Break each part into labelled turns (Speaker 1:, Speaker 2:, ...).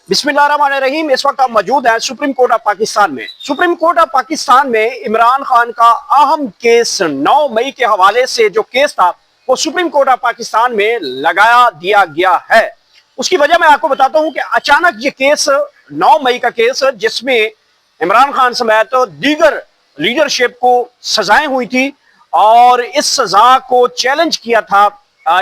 Speaker 1: बिस्मिल्लाहिर्रहमानिर्रहीम। इस वक्त आप मौजूद हैं सुप्रीम कोर्ट ऑफ पाकिस्तान में। सुप्रीम कोर्ट ऑफ पाकिस्तान में इमरान खान का अहम केस 9 मई के हवाले से जो केस था वो सुप्रीम कोर्ट ऑफ पाकिस्तान में लगाया दिया गया है। उसकी वजह मैं आपको बताता हूं कि अचानक ये केस 9 मई का केस जिसमें इमरान खान समेत दीगर लीडरशिप को सजाएं हुई थी और इस सजा को चैलेंज किया था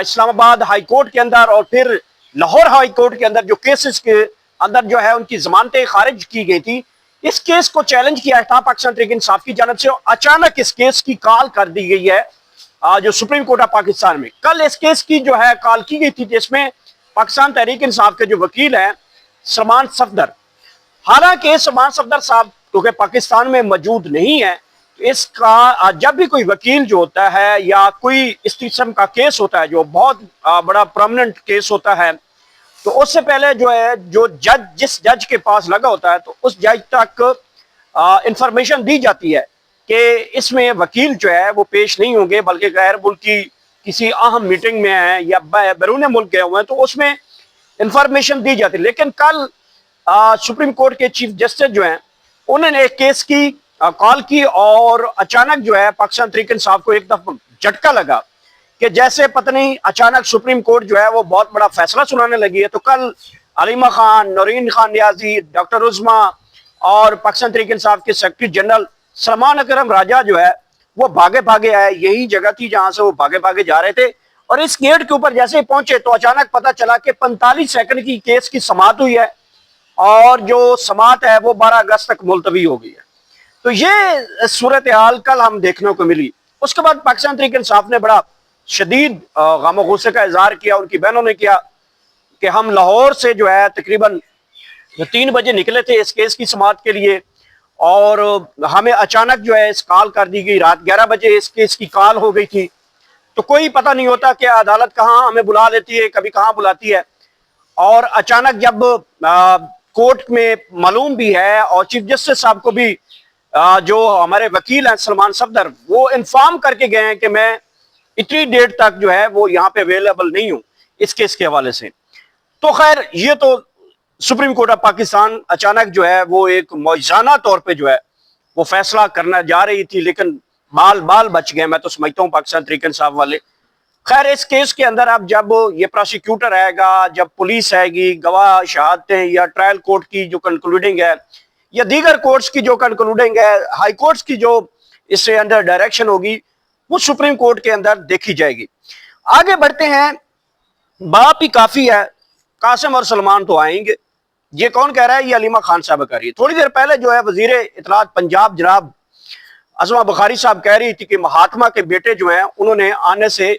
Speaker 1: इस्लामाबाद हाई कोर्ट के अंदर और फिर लाहौर हाई कोर्ट के अंदर जो केसेस के अंदर जो है उनकी जमानतें खारिज की गई थी। इस केस को चैलेंज किया था पाकिस्तान तहरीक इंसाफ की जानब से। अचानक इस केस की कॉल कर दी गई है जो सुप्रीम कोर्ट ऑफ पाकिस्तान में। कल इस केस की जो है कॉल की गई थी जिसमें पाकिस्तान तहरीक इंसाफ के जो वकील हैं सलमान सफदर, हालांकि सलमान सफदर साहब क्योंकि पाकिस्तान में मौजूद नहीं है, इसका जब भी कोई वकील जो होता है या कोई इस किस्म का केस होता है जो बहुत बड़ा प्रोमिनेंट केस होता है, तो उससे पहले जो है जो जज जिस जज के पास लगा होता है तो उस जज तक इंफॉर्मेशन दी जाती है कि इसमें वकील जो है वो पेश नहीं होंगे बल्कि गैर मुल्की किसी अहम मीटिंग में है या बैरून मुल्क गए हुए हैं, तो उसमें इंफॉर्मेशन दी जाती है। लेकिन कल सुप्रीम कोर्ट के चीफ जस्टिस जो हैं उन्होंने एक केस की कॉल की और अचानक जो है पाकिस्तान तहरीक इंसाफ को एक दफा झटका लगा कि जैसे पता नहीं अचानक सुप्रीम कोर्ट जो है वो बहुत बड़ा फैसला सुनाने लगी है। तो कल अलीमा खान, नौरीन खान नियाजी, डॉक्टर उज़मा और पाकिस्तान तहरीक इंसाफ के सेक्रेटरी जनरल सलमान अकरम राजा जो है वो भागे भागे आए। यही जगह थी जहां से वो भागे भागे जा रहे थे और इस गेट के ऊपर जैसे पहुंचे तो अचानक पता चला कि 45 सेकंड की केस की समाअत हुई है और जो समाअत है वो 12 अगस्त तक मुलतवी हो गई है। तो ये सूरत हाल कल हम देखने को मिली। उसके बाद पाकिस्तान तहरीक इंसाफ ने बड़ा शदीद गम गुस्से का इजहार किया। उनकी बहनों ने किया कि हम लाहौर से जो है तकरीबन 3 बजे निकले थे इस केस की समाअत के लिए और हमें अचानक जो है इस कॉल कर दी गई। रात 11 बजे इस केस की कॉल हो गई थी। तो कोई पता नहीं होता कि अदालत कहाँ हमें बुला लेती है, कभी कहाँ बुलाती है। और अचानक जब कोर्ट में मालूम भी है और चीफ जस्टिस साहब को भी जो हमारे वकील हैं सलमान सफदर वो इन्फॉर्म करके गए हैं कि मैं इतनी डेट तक जो है वो यहाँ पे अवेलेबल नहीं हूँ इस केस के हवाले से। तो खैर ये तो सुप्रीम कोर्ट ऑफ पाकिस्तान अचानक जो है वो एक मौजूदा तौर पे जो है वो फैसला करना जा रही थी, लेकिन बाल बाल बच गए मैं तो समझता हूँ पाकिस्तान तहरीक इंसाफ वाले। खैर इस केस के अंदर अब जब ये प्रोसिक्यूटर आएगा, जब पुलिस आएगी, गवाह शहादतें या ट्रायल कोर्ट की जो कंक्लूडिंग है या दीगर कोर्ट्स की जो कंक्लूडिंग है, हाई कोर्ट्स की जो इससे अंडर डायरेक्शन होगी वो सुप्रीम कोर्ट के अंदर देखी जाएगी। आगे बढ़ते हैं। बाप ही काफी है, कासिम और सलमान तो आएंगे। ये कौन कह रहा है? ये अलीमा खान साहब कह रही है। थोड़ी देर पहले जो है वजीर इत्तलात पंजाब जनाब असमा बुखारी साहब कह रही थी कि महात्मा के बेटे जो हैं उन्होंने आने से